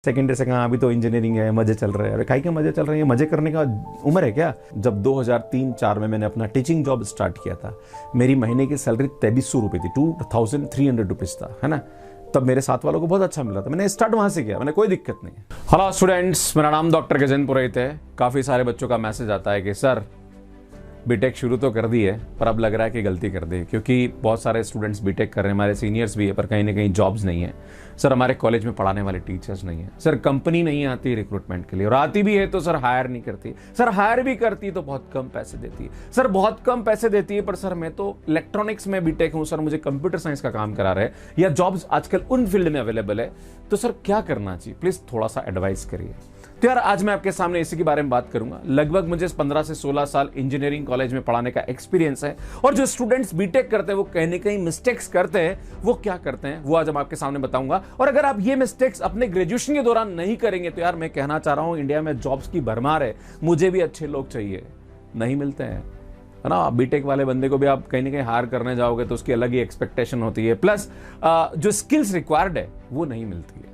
Secondary से कहा अभी तो इंजीनियरिंग है, मजे चल रहे हैं। अरे काहे के मजे चल रहे हैं? मजे करने का उम्र है क्या? जब 2003-4 में मैंने अपना टीचिंग जॉब स्टार्ट किया था, मेरी महीने की सैलरी 2300 रुपये थी, 2300 रुपीज था, है ना। तब मेरे साथ वालों को बहुत अच्छा मिला था, मैंने स्टार्ट वहां से किया, मैंने कोई दिक्कत नहीं। हेलो स्टूडेंट्स, मेरा नाम डॉक्टर गजेंद्र पुरोहित है। काफी सारे बच्चों का मैसेज आता है कि सर बीटेक शुरू तो कर दी है पर अब लग रहा है कि गलती कर दी, क्योंकि बहुत सारे स्टूडेंट्स बीटेक कर रहे हैं, हमारे सीनियर्स भी है, पर कहीं ना कहीं जॉब्स नहीं है। सर हमारे कॉलेज में पढ़ाने वाले टीचर्स नहीं है, सर कंपनी नहीं आती रिक्रूटमेंट के लिए, और आती भी है तो सर हायर नहीं करती, सर हायर भी करती तो बहुत कम पैसे देती है, सर बहुत कम पैसे देती है, पर सर मैं तो इलेक्ट्रॉनिक्स में बीटेक हूं, सर मुझे कंप्यूटर साइंस का काम करा रहे हैं, या जॉब्स आजकल उन फील्ड में अवेलेबल है, तो सर क्या करना चाहिए? प्लीज थोड़ा सा एडवाइस करिए। तो यार आज मैं आपके सामने इसी के बारे में बात करूंगा। लगभग मुझे 15 से 16 साल इंजीनियरिंग कॉलेज में पढ़ाने का एक्सपीरियंस है, और जो स्टूडेंट्स बीटेक करते हैं वो कहीं ना कहीं मिस्टेक्स करते हैं, वो क्या करते हैं वो आज हम आपके सामने बताऊंगा। और अगर आप ये मिस्टेक्स अपने ग्रेजुएशन के दौरान नहीं करेंगे तो यार मैं कहना चाह रहा हूं, इंडिया में जॉब्स की भरमार है, मुझे भी अच्छे लोग चाहिए, नहीं मिलते हैं, है ना। बीटेक वाले बंदे को भी आप कहीं ना कहीं हायर करने जाओगे तो उसकी अलग ही एक्सपेक्टेशन होती है, प्लस जो स्किल्स रिक्वायर्ड है वो नहीं मिलती है।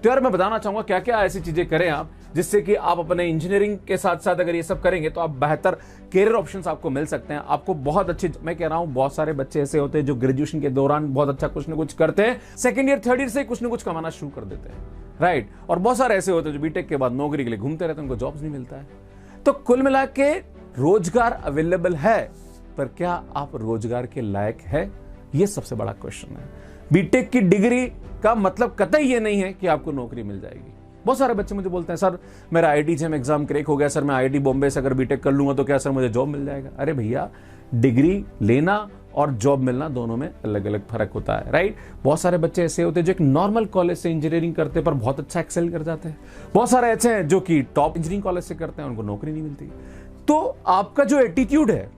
तो यार मैं बताना चाहूंगा क्या क्या ऐसी चीजें करें आप, जिससे कि आप अपने इंजीनियरिंग के साथ साथ अगर ये सब करेंगे तो आप बेहतर कैरियर ऑप्शंस आपको मिल सकते हैं। आपको बहुत अच्छी, मैं कह रहा हूं बहुत सारे बच्चे ऐसे होते हैं जो ग्रेजुएशन के दौरान बहुत अच्छा कुछ ना कुछ करते हैं, सेकंड ईयर थर्ड ईयर से कुछ ना कुछ कमाना शुरू कर देते हैं, राइट। और बहुत सारे ऐसे होते हैं जो बीटेक के बाद नौकरी के लिए घूमते रहते हैं, उनको जॉब्स नहीं मिलता है। तो कुल मिला के रोजगार अवेलेबल है, पर क्या आप रोजगार के लायक है? ये सबसे बड़ा क्वेश्चन है। बीटेक की डिग्री का मतलब कतई ये नहीं है कि आपको नौकरी मिल जाएगी। बहुत सारे बच्चे मुझे बोलते हैं सर मेरा IIT एग्जाम क्रैक हो गया, सर मैं IIT बॉम्बे से अगर बीटेक कर लूंगा तो क्या सर मुझे जॉब मिल जाएगा? अरे भैया, डिग्री लेना और जॉब मिलना दोनों में अलग अलग फर्क होता है, राइट। बहुत सारे बच्चे ऐसे होते हैं जो एक नॉर्मल कॉलेज से इंजीनियरिंग करते हैं पर बहुत अच्छा एक्सेल कर जाते हैं। बहुत सारे ऐसे हैं जो कि टॉप इंजीनियरिंग कॉलेज से करते हैं, उनको नौकरी नहीं मिलती। तो आपका जो एटीट्यूड है,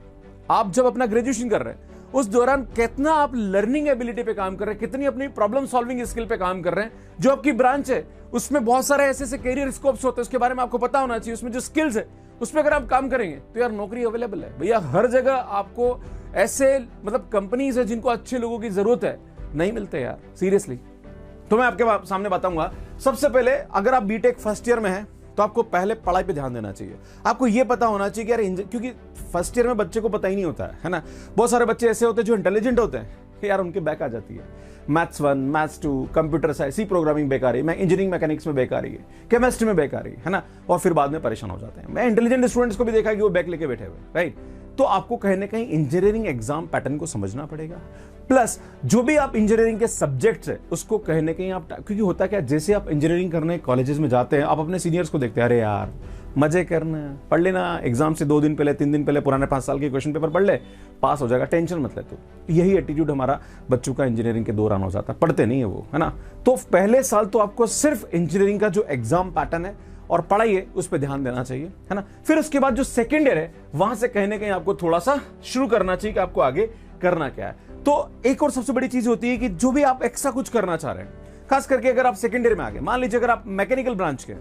आप जब अपना ग्रेजुएशन कर रहे हैं उस दौरान कितना आप लर्निंग एबिलिटी पे काम कर रहे हैं, कितनी अपनी प्रॉब्लम सॉल्विंग स्किल पे काम कर रहे हैं। जो आपकी ब्रांच है उसमें बहुत सारे ऐसे कैरियर स्कोप्स होते हैं, उसके बारे में आपको पता होना चाहिए। उसमें जो स्किल्स है उसमें अगर आप काम करेंगे तो यार नौकरी अवेलेबल है भैया, हर जगह आपको ऐसे मतलब कंपनीज है जिनको अच्छे लोगों की जरूरत है, नहीं मिलते यार, सीरियसली। तो मैं आपके सामने बताऊंगा। सबसे पहले अगर आप बीटेक फर्स्ट ईयर में है तो आपको पहले पढ़ाई पे ध्यान देना चाहिए। आपको यह पता होना चाहिए कि यार, क्योंकि फर्स्ट ईयर में बच्चे को पता ही नहीं होता है ना। बहुत सारे बच्चे ऐसे होते हैं जो इंटेलिजेंट होते हैं, यार उनके बैक आ जाती है, maths 1, maths 2, computer science, C programming बेकार है, मैं इंजीनियरिंग मैकेनिक्स में बेकार है, केमिस्ट्री में बेकार है ना, और फिर बाद में परेशान हो जाते हैं। मैं इंटेलिजेंट स्टूडेंट्स को भी देखा कि वो बैक लेके बैठे हुए, राइट। तो आपको कहीं ना कहीं इंजीनियरिंग एग्जाम पैटर्न को समझना पड़ेगा, प्लस जो भी आप इंजीनियरिंग के सब्जेक्ट्स है उसको कहीं ना कहीं आप, क्योंकि होता क्या, जैसे आप इंजीनियरिंग करने कॉलेजेस में जाते हैं आप अपने सीनियर्स को देखते हैं, अरे यार मजे करना, पढ़ लेना, एग्जाम से 2 दिन पहले 3 दिन पहले पुराने 5 साल के क्वेश्चन पेपर पढ़ ले, पास हो जाएगा, टेंशन मत ले। तो यही एटीट्यूड हमारा बच्चों का इंजीनियरिंग के दौरान हो जाता है, पढ़ते नहीं है वो, है ना। तो पहले साल तो आपको सिर्फ इंजीनियरिंग का जो एग्जाम पैटर्न है और पढ़ाई है उस पर ध्यान देना चाहिए, है ना। फिर उसके बाद जो सेकेंड ईयर है वहां से कहीं ना कहीं आपको थोड़ा सा शुरू करना चाहिए कि आपको आगे करना क्या है। तो एक और सबसे बड़ी चीज होती है कि जो भी आप एक्स्ट्रा कुछ करना चाह रहे हैं, खास करके अगर आप सेकेंड ईयर में आगे, मान लीजिए अगर आप मैकेनिकल ब्रांच के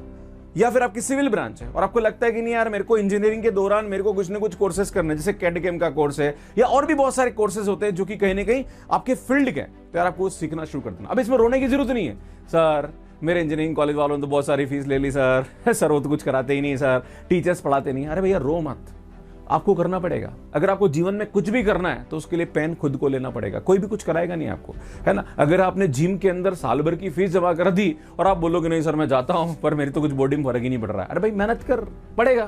या फिर आपकी सिविल ब्रांच है और आपको लगता है कि नहीं यार मेरे को इंजीनियरिंग के दौरान मेरे को कुछ ना कुछ कोर्सेज करने, जैसे कैड-केम का कोर्स है या और भी बहुत सारे कोर्सेज होते हैं जो कि कहीं ना कहीं आपके फील्ड के, तो यार आपको सीखना शुरू कर देना। अब इसमें रोने की जरूरत नहीं है, सर मेरे इंजीनियरिंग कॉलेज वालों ने तो बहुत सारी फीस ले ली सर, सर वो तो कुछ कराते ही नहीं सर, टीचर्स पढ़ाते नहीं। अरे भैया रो मत, आपको करना पड़ेगा। अगर आपको जीवन में कुछ भी करना है तो उसके लिए पेन खुद को लेना पड़ेगा, कोई भी कुछ कराएगा नहीं आपको, है ना। अगर आपने जिम के अंदर साल भर की फीस जमा कर दी और आप बोलोगे नहीं सर मैं जाता हूं पर मेरी तो कुछ बॉडी में फर्क ही नहीं पड़ रहा है, अरे भाई मेहनत कर, पड़ेगा,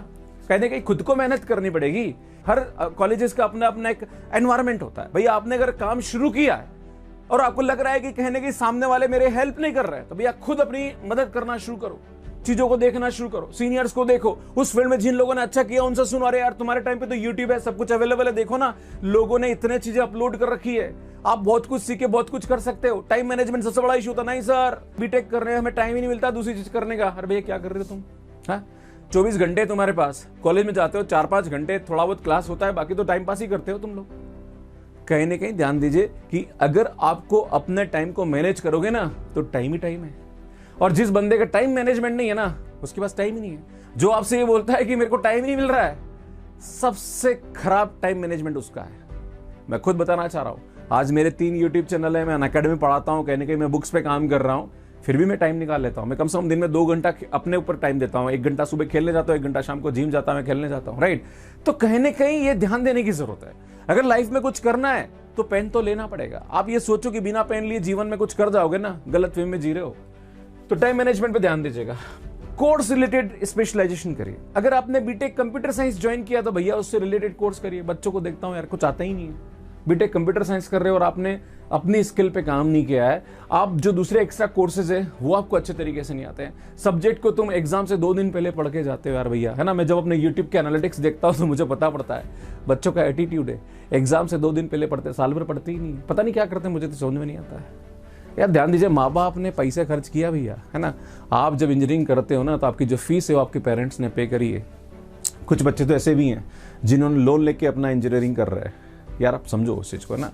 कहने कहीं खुद को मेहनत करनी पड़ेगी। हर कॉलेजेस का अपना अपना एक एनवायरमेंट होता है भैया। आपने अगर काम शुरू किया है और आपको लग रहा है कि कहने के सामने वाले मेरे हेल्प नहीं कर रहे हैं, तो भैया खुद अपनी मदद करना शुरू करो, चीजों को देखना शुरू करो, सीनियर्स को देखो, उस फील्ड में जिन लोगों ने अच्छा किया उनसे सुनो, अरे यार तुम्हारे टाइम पे तो यूट्यूब है, सब कुछ अवेलेबल है, देखो ना लोगों ने इतने चीजें अपलोड कर रखी है, आप बहुत कुछ सीखे बहुत कुछ कर सकते हो। टाइम मैनेजमेंट सबसे बड़ा इशू था, नहीं सर बीटेक कर रहे हैं हमें टाइम ही नहीं मिलता दूसरी चीज करने का। अरे भैया क्या कर रहे हो तुम, हाँ 24 घंटे तुम्हारे पास, कॉलेज में जाते हो 4-5 घंटे थोड़ा बहुत क्लास होता है, बाकी तो टाइम पास ही करते हो तुम लोग। कहीं ना कहीं ध्यान दीजिए कि अगर आपको अपने टाइम को मैनेज करोगे ना तो टाइम ही टाइम है, और जिस बंदे का टाइम मैनेजमेंट नहीं है ना उसके पास टाइम ही नहीं है। जो आपसे ये बोलता है कि मेरे को टाइम नहीं मिल रहा है, सबसे खराब टाइम मैनेजमेंट उसका है। मैं खुद बताना चाह रहा हूं, आज मेरे 3 यूट्यूब चैनल है, मैं अनअकैडमी पढ़ाता हूं, कहीं ना कहीं मैं बुक्स पे काम कर रहा हूं, फिर भी मैं टाइम निकाल लेता हूँ। मैं कम से कम दिन में 2 घंटा अपने ऊपर टाइम देता हूँ। 1 घंटा सुबह खेलने जाता हूँ, 1 घंटा शाम को जिम जाता हूँ, खेलने जाता हूँ, राइट। तो कहीं ना कहीं ये ध्यान देने की जरूरत है। अगर लाइफ में कुछ करना है तो पेन तो लेना पड़ेगा। आप ये सोचो कि बिना पेन लिए जीवन में कुछ कर जाओगे ना, गलत फहमी में जी रहे हो। तो टाइम मैनेजमेंट पे ध्यान दीजिएगा। कोर्स रिलेटेड स्पेशलाइजेशन करिए। अगर आपने बीटेक कंप्यूटर साइंस ज्वाइन किया तो भैया उससे रिलेटेड कोर्स करिए। बच्चों को देखता हूं यार कुछ आता ही नहीं है, बीटेक कंप्यूटर साइंस कर रहे हो और आपने अपनी स्किल पे काम नहीं किया है। आप जो दूसरे एक्स्ट्रा कोर्सेज है वो आपको अच्छे तरीके से नहीं आते हैं। सब्जेक्ट को तुम एग्जाम से 2 दिन पहले पढ़ के जाते हो यार भैया, है ना। मैं जब अपने यूट्यूब के एनालिटिक्स देखता हूँ तो मुझे पता पड़ता है बच्चों का एटीट्यूड है, एग्जाम से 2 दिन पहले पढ़ते, साल भर पढ़ते ही नहीं, पता नहीं क्या करते, मुझे तो समझ में नहीं आता है यार। ध्यान दीजिए, माँ बाप ने पैसे खर्च किया भैया, है ना। आप जब इंजीनियरिंग करते हो ना तो आपकी जो फीस है वो आपके पेरेंट्स ने पे करी है। कुछ बच्चे तो ऐसे भी हैं जिन्होंने लोन लेके अपना इंजीनियरिंग कर रहे हैं। यार आप समझो उस चीज़ को ना,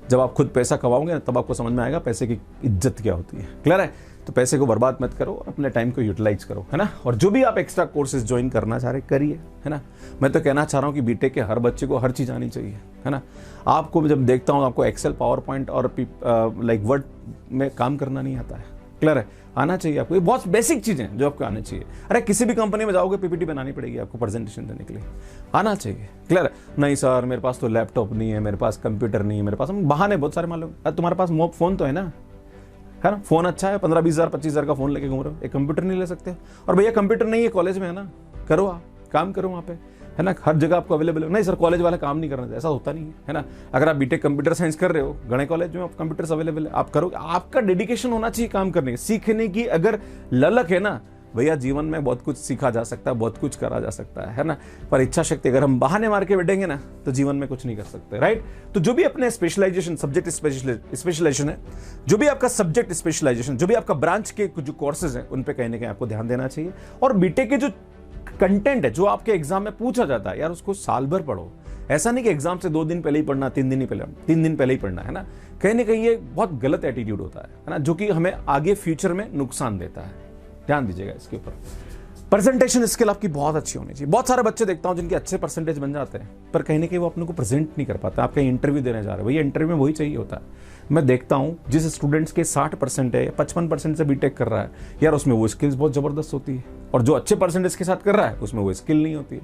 जब आप खुद पैसा कमाओगे ना तब आपको समझ में आएगा पैसे की इज्जत क्या होती है। क्लियर है। तो पैसे को बर्बाद मत करो, अपने टाइम को यूटिलाइज करो, है ना। और जो भी आप एक्स्ट्रा कोर्सेज ज्वाइन करना चाह रहे करिए, है ना। मैं तो कहना चाह रहा हूँ कि बीटेक के हर बच्चे को हर चीज़ आनी चाहिए, है ना। आपको जब देखता हूँ आपको एक्सेल, पावर पॉइंट और लाइक वर्ड में काम करना नहीं आता है। क्लियर है। आना चाहिए आपको, ये बहुत बेसिक चीज़ें जो आपको आनी चाहिए। अरे किसी भी कंपनी में जाओगे पीपीटी बनानी पड़ेगी आपको प्रेजेंटेशन देने के लिए, आना चाहिए। क्लियर है। नहीं सर मेरे पास तो लैपटॉप नहीं है, मेरे पास कंप्यूटर नहीं है, मेरे पास बहाने बहुत सारे मालूम। तुम्हारे पास फोन तो है ना, है ना। फोन अच्छा है, 15-20 हज़ार 25 हज़ार का फोन लेके घूम रहे हो, एक कंप्यूटर नहीं ले सकते। और भैया कंप्यूटर नहीं है कॉलेज में, है ना, करो आप काम करो वहाँ पे, है ना। हर जगह आपको अवेलेबल है। नहीं सर कॉलेज वाला काम नहीं करना, ऐसा होता नहीं है ना। अगर आप बीटेक कंप्यूटर साइंस कर रहे हो, गणे कॉलेज में आप कंप्यूटर्स अवेलेबल है, आप करो। आपका डेडिकेशन होना चाहिए काम करने की, सीखने की अगर ललक है ना भैया, जीवन में बहुत कुछ सीखा जा सकता है, बहुत कुछ करा जा सकता है ना। पर इच्छा शक्ति अगर हम बहाने मार के बैठेंगे ना तो जीवन में कुछ नहीं कर सकते, राइट। तो जो भी अपने स्पेशलाइजेशन, सब्जेक्ट स्पेशलाइजेशन है, जो भी आपका सब्जेक्ट स्पेशलाइजेशन, जो भी आपका ब्रांच के जो कोर्सेज हैं उन पे कहीं ना कहीं आपको ध्यान देना चाहिए। और बीटेक के जो कंटेंट है जो आपके एग्जाम में पूछा जाता है यार उसको साल भर पढ़ो। ऐसा नहीं कि एग्जाम से 2 दिन पहले ही पढ़ना, 3 दिन पहले ही पढ़ना, है ना। कहीं ना कहीं ये बहुत गलत एटीट्यूड होता है ना, जो कि हमें आगे फ्यूचर में नुकसान देता है। ध्यान दीजिएगा इसके ऊपर। प्रेजेंटेशन स्किल आपकी बहुत अच्छी होनी चाहिए। बहुत सारे बच्चे देखता हूं जिनके अच्छे परसेंटेज बन जाते हैं पर कहीं ना कहीं वो अपने को प्रेजेंट नहीं कर पाता। आप कहीं इंटरव्यू देने जा रहे हो, भैया इंटरव्यू में वही चाहिए होता है। मैं देखता हूं जिस स्टूडेंट्स के 60% है या 55% से बीटेक कर रहा है यार, उसमें वो स्किल्स बहुत जबरदस्त होती है। और जो अच्छे परसेंटेज के साथ कर रहा है उसमें वो स्किल नहीं होती है।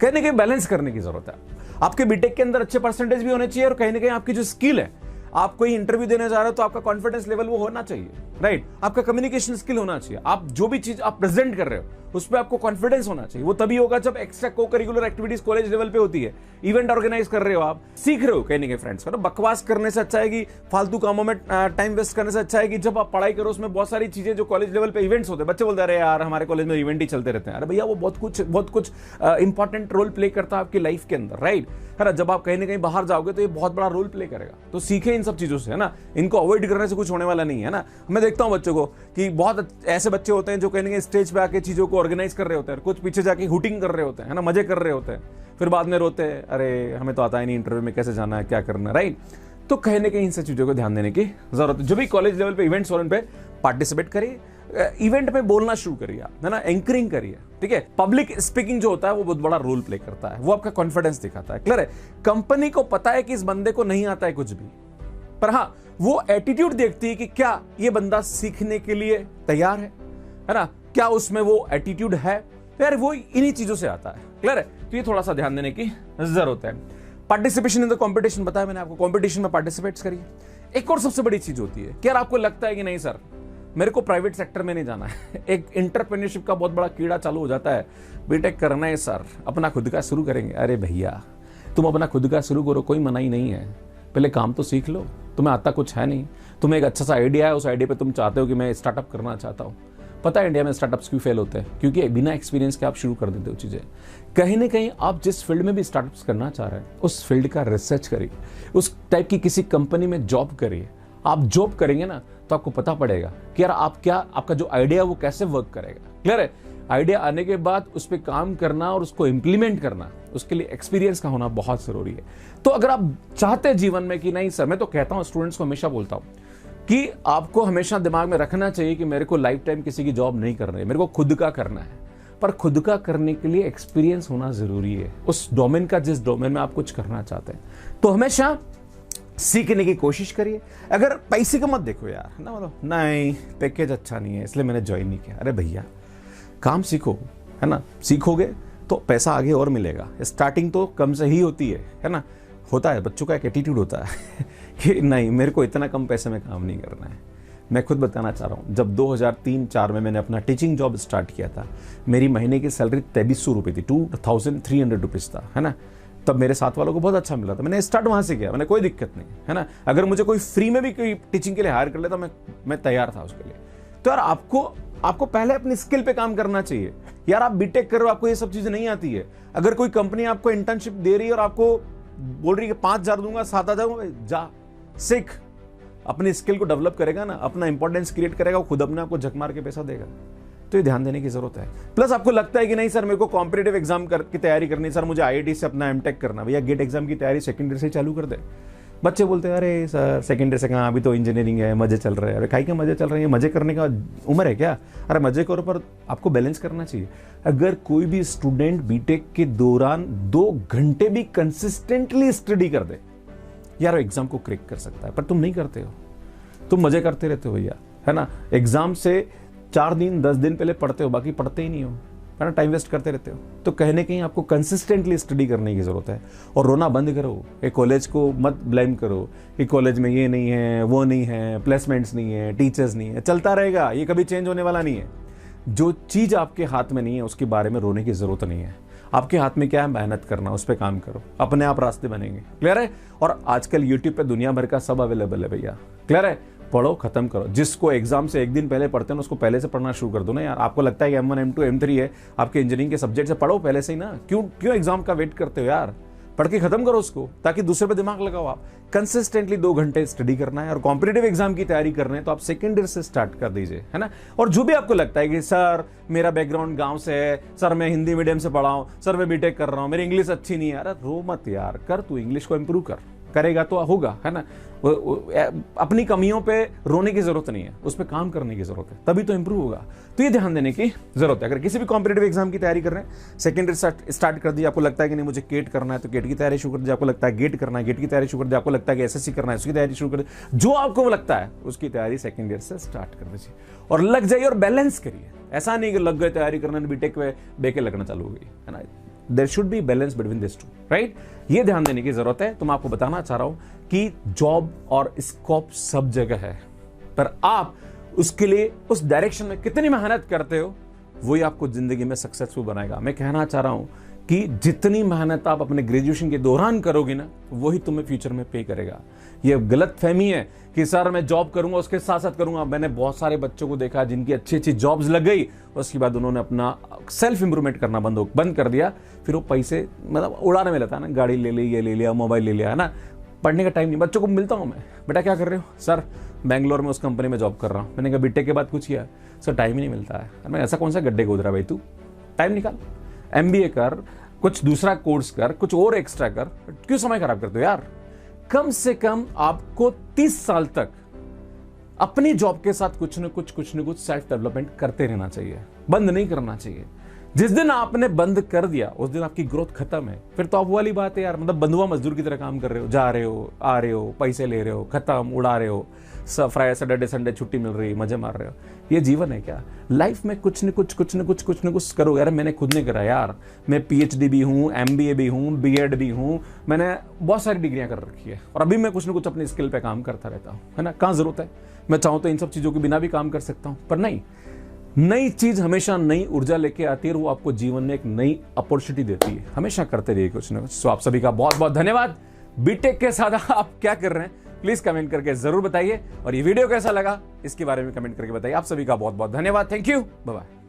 कहीं ना कहीं बैलेंस करने की जरूरत है। आपके बीटेक के अंदर अच्छे परसेंटेज भी होने चाहिए और कहीं ना कहीं आपकी जो स्किल है, आप कोई इंटरव्यू देने जा रहे हो तो आपका कॉन्फिडेंस लेवल वो होना चाहिए, राइट। आपका कम्युनिकेशन स्किल होना चाहिए। आप जो भी चीज आप प्रेजेंट कर रहे हो उस पर आपको कॉन्फिडेंस होना चाहिए। वो तभी होगा जब एक्स्ट्रा को करिकुलर एक्टिविटीज कॉलेज लेवल पे होती है, इवेंट ऑर्गेनाइज कर रहे हो, आप सीख रहे हो। कहीं ना कहीं फ्रेंड्स, बकवास करने से अच्छा है कि फालतू कामों में टाइम वेस्ट करने से अच्छा है कि जब आप पढ़ाई करो उसमें बहुत सारी चीजें जो कॉलेज लेवल पे इवेंट्स होते हैं। बच्चे बोलते हैं यार हमारे कॉलेज में इवेंट ही चलते रहते हैं। अरे भैया वो बहुत कुछ इंपॉर्टेंट रोल प्ले करता है आपकी लाइफ के अंदर, राइट, है ना। जब आप कहीं ना कहीं बाहर जाओगे तो ये बहुत बड़ा रोल प्ले करेगा। तो सीखे इन सब चीजों से, है ना। इनको अवॉइड करने से कुछ होने वाला नहीं है ना। मैं देखता हूं बच्चों को कि बहुत ऐसे बच्चे होते हैं जो कहीं ना कहीं स्टेज पे आके चीजों को ऑर्गेनाइज कर रहे होते हैं, कुछ पीछे जाके हुटिंग कर रहे होते हैं, है ना, मजे कर रहे होते हैं, फिर बाद में रोते हैं, अरे हमें तो आता ही नहीं इंटरव्यू में कैसे जाना है, क्या करना है, राइट। तो कहीं ना कहीं इन सब चीजों को ध्यान देने की जरूरत है। जो भी कॉलेज लेवल पे इवेंट्स और उन पे पार्टिसिपेट करिए, इवेंट में बोलना शुरू करिए, है ना, एंकरिंग करिए, ठीक है। पब्लिक स्पीकिंग जो होता है वो बहुत बड़ा रोल प्ले करता है, वो आपका कॉन्फिडेंस दिखाता है। क्लियर है। कंपनी को पता है कि इस बंदे को नहीं आता है कुछ भी, पर हाँ वो एटीट्यूड देखती है कि क्या ये बंदा सीखने के लिए तैयार है ना, क्या उसमें वो एटीट्यूड है। तो यार वो इन्हीं चीजों से आता है। क्लियर है। तो ये थोड़ा सा ध्यान देने की जरूरत है। पार्टिसिपेशन इन द कंपटीशन, बताया मैंने आपको, कंपटीशन में पार्टिसिपेट करिए। एक और सबसे बड़ी चीज होती है कि यार आपको लगता है कि नहीं सर मेरे को प्राइवेट सेक्टर में नहीं जाना है, एक एंटरप्रेन्योरशिप का बहुत बड़ा कीड़ा चालू हो जाता है। बीटेक करना है सर, अपना खुद का शुरू करेंगे। अरे भैया तुम अपना खुद का शुरू करो, कोई मनाही नहीं है, पहले काम तो सीख लो। तुम्हें आता कुछ है नहीं, तुम्हें एक अच्छा सा आइडिया है, उस आइडिया पे तुम चाहते हो कि मैं स्टार्टअप करना चाहता हूँ। पता है इंडिया में स्टार्टअप्स क्यों फेल होते हैं? क्योंकि बिना एक्सपीरियंस के आप शुरू कर देते हो चीजें। कहीं ना कहीं आप जिस फील्ड में भी स्टार्टअप्स करना चाह रहे हैं उस फील्ड का रिसर्च करिए, उस टाइप की किसी कंपनी में जॉब करिए। आप जॉब करेंगे ना तो आपको पता पड़ेगा कि यार आपका जो आइडिया वो कैसे वर्क करेगा। क्लियर है। आइडिया आने के बाद उस पर काम करना और उसको इंप्लीमेंट करना, उसके लिए एक्सपीरियंस का होना बहुत जरूरी है। तो अगर आप चाहते हैं जीवन में कि नहीं सर, मैं तो कहता हूं स्टूडेंट्स को हमेशा बोलता हूं कि आपको हमेशा दिमाग में रखना चाहिए कि मेरे को लाइफ टाइम किसी की जॉब नहीं करनी है, मेरे को खुद का करना है। पर खुद का करने के लिए एक्सपीरियंस होना जरूरी है उस डोमेन का, जिस डोमेन में आप कुछ करना चाहते हैं। तो हमेशा सीखने की कोशिश करिए। अगर पैसे का मत देखो यार, है ना, मतलब नहीं पैकेज अच्छा नहीं है इसलिए मैंने ज्वाइन नहीं किया। अरे भैया काम सीखो, है ना, सीखोगे तो पैसा आगे और मिलेगा। स्टार्टिंग तो कम से ही होती है ना। होता है बच्चों का एक एटीट्यूड होता है कि नहीं मेरे को इतना कम पैसे में काम नहीं करना है। मैं खुद बताना चाह रहा हूँ, जब 2003-4 में मैंने अपना टीचिंग जॉब स्टार्ट किया था, मेरी महीने की सैलरी 2300 रुपये थी, 2300 रुपीज़ था, है ना। तब मेरे साथ वालों को बहुत अच्छा मिला था, मैंने स्टार्ट वहाँ से किया, मैंने कोई दिक्कत नहीं, है ना। अगर मुझे कोई फ्री में भी कोई टीचिंग के लिए हायर कर लेता मैं तैयार था उसके लिए। तो यार आपको पहले अपनी स्किल पे काम करना चाहिए। यार आप बीटेक कर रहे हो, आपको ये सब चीजें नहीं आती है। अगर कोई कंपनी आपको इंटर्नशिप दे रही है और आपको बोल रही है कि 5,000 दूंगा, 7,000 दूंगा, जा सीख, अपनी स्किल को डेवलप करेगा ना, अपना इंपॉर्टेंस क्रिएट करेगा, वो खुद अपने आपको झक मार के पैसा देगा। तो ये ध्यान देने की जरूरत है। प्लस आपको लगता है कि नहीं सर मेरे को कॉम्पिटिटिव एग्जाम की तैयारी करनी है, सर मुझे आईआईटी से अपना एमटेक करना, भैया गेट एग्जाम की तैयारी सेकंड ईयर से चालू कर दे। बच्चे बोलते हैं अरे सर सेकंड ईयर से कहाँ, अभी तो इंजीनियरिंग है, मजे चल रहे हैं। अरे काहे के मजे चल रहे हैं, मजे करने का उम्र है क्या? अरे मजे करो, पर आपको बैलेंस करना चाहिए। अगर कोई भी स्टूडेंट बीटेक के दौरान 2 घंटे भी कंसिस्टेंटली स्टडी कर दे, यार एग्जाम को क्रैक कर सकता है। पर तुम नहीं करते हो, तुम मजे करते रहते हो भैया, है ना। एग्जाम से 4 दिन 10 दिन पहले पढ़ते हो, बाकी पढ़ते ही नहीं हो, है ना, टाइम वेस्ट करते रहते हो। तो कहीं ना कहीं आपको कंसिस्टेंटली स्टडी करने की जरूरत है। और रोना बंद करो, एक कॉलेज को मत ब्लेम करो कि कॉलेज में ये नहीं है, वो नहीं है, प्लेसमेंट्स नहीं है, टीचर्स नहीं है। चलता रहेगा, ये कभी चेंज होने वाला नहीं है। जो चीज आपके हाथ में नहीं है उसके बारे में रोने की जरूरत नहीं है। आपके हाथ में क्या है, मेहनत करना, उस पर काम करो, अपने आप रास्ते बनेंगे। क्लियर है? और आजकल यूट्यूब पे दुनिया भर का सब अवेलेबल है भैया। क्लियर है? पढ़ो, खत्म करो। जिसको एग्जाम से 1 दिन पहले पढ़ते हैं उसको पहले से पढ़ना शुरू कर दो ना यार। आपको लगता है कि M1 M2 M3 है आपके इंजीनियरिंग के सब्जेक्ट से, पढ़ो पहले से ही ना। क्यों एग्जाम का वेट करते हो यार? पढ़ के खत्म करो उसको, ताकि दूसरे पे दिमाग लगाओ। आप कंसिस्टेंटली 2 घंटे स्टडी करना है और कॉम्पिटिटिव एग्जाम की तैयारी करना है तो आप सेकेंड ईयर से स्टार्ट कर दीजिए, है ना। और जो भी आपको लगता है कि सर मेरा बैकग्राउंड गांव से है, सर मैं हिंदी मीडियम से पढ़ा हूं, सर मैं बीटेक कर रहा हूं, मेरी इंग्लिश अच्छी नहीं है, अरे रो मत यार, कर, तू इंग्लिश को इंप्रूव करेगा तो होगा, है ना। अपनी कमियों पे रोने की जरूरत नहीं है, उस पर काम करने की जरूरत है, तभी तो इंप्रूव होगा। तो ये ध्यान देने की जरूरत है। अगर किसी भी कॉम्पिटिटिव एग्जाम की तैयारी कर रहे हैं, सेकेंड ईयर स्टार्ट कर दी, आपको लगता है कि नहीं मुझे गेट करना है तो गेट की तैयारी शुरू कर दी, आपको लगता है गेट करना है, गेट की तैयारी शुरू कर दी, आपको लगता है कि एसएससी करना है उसकी तैयारी शुरू कर दी, जो आपको लगता है उसकी तैयारी सेकेंड ईयर से स्टार्ट कर दीजिए और लग जाइए और बैलेंस करिए। ऐसा नहीं कि लग गए तैयारी करने, बीटेक में बेके लगना चालू हो गई, है ना। There should be balance between this two, right. ये ध्यान देने की जरूरत है। तो मैं आपको बताना चाह रहा हूं कि जॉब और स्कोप सब जगह है, पर आप उसके लिए उस डायरेक्शन में कितनी मेहनत करते हो वही आपको जिंदगी में सक्सेसफुल बनाएगा। मैं कहना चाह रहा हूं कि जितनी मेहनत आप अपने ग्रेजुएशन के दौरान करोगे ना, वही तुम्हें फ्यूचर में पे करेगा। ये गलत फहमी है कि सर मैं जॉब करूंगा उसके साथ साथ करूंगा। मैंने बहुत सारे बच्चों को देखा जिनकी अच्छी अच्छी जॉब्स लग गई, उसके बाद उन्होंने अपना सेल्फ इंप्रूवमेंट करना बंद कर दिया। फिर वो पैसे मतलब उड़ाने में लगता है ना, गाड़ी ले ली, ये ले लिया, मोबाइल ले लिया, है ना। पढ़ने का टाइम नहीं। बच्चों को मिलता हूं मैं, बेटा क्या कर रहे हो? सर बैंगलोर में उस कंपनी में जॉब कर रहा हूं। मैंने कहा बीटेक के बाद कुछ किया? सर टाइम ही नहीं मिलता है। मैं ऐसा कौन सा गड्ढे को उतरा भाई, तू टाइम निकाल, MBA कर, कुछ दूसरा कोर्स कर, कुछ और एक्स्ट्रा कर, क्यों समय खराब करते हो यार। कम से कम आपको 30 साल तक अपनी जॉब के साथ कुछ न कुछ सेल्फ डेवलपमेंट करते रहना चाहिए, बंद नहीं करना चाहिए। जिस दिन आपने बंद कर दिया उस दिन आपकी ग्रोथ खत्म है। फिर तो आप वाली बात है यार, मतलब बंधुआ मजदूर की तरह काम कर रहे हो, जा रहे हो, आ रहे हो, पैसे ले रहे हो, खत्म, उड़ा रहे हो, फ्राइडे सैटरडे संडे छुट्टी मिल रही है, मजे मार रहे हो। ये जीवन है क्या? लाइफ में कुछ न कुछ करो यार। मैंने खुद नहीं करा यार, मैं PhD भी हूँ, MBA भी हूँ, B.Ed भी हूँ, मैंने बहुत सारी डिग्रियां कर रखी है और अभी मैं कुछ न कुछ अपनी स्किल पे काम करता रहता हूँ, है ना। कहाँ जरूरत है? मैं चाहूँ तो इन सब चीजों के बिना भी काम कर सकता हूँ, पर नहीं। नई चीज हमेशा नई ऊर्जा लेके आती है और वो आपको जीवन में एक नई अपॉर्चुनिटी देती है। हमेशा करते रहिए कुछ ना कुछ। तो आप सभी का बहुत बहुत धन्यवाद। बीटेक के साथ आप क्या कर रहे हैं प्लीज कमेंट करके जरूर बताइए, और ये वीडियो कैसा लगा इसके बारे में कमेंट करके बताइए। आप सभी का बहुत बहुत धन्यवाद। Thank you, bye bye.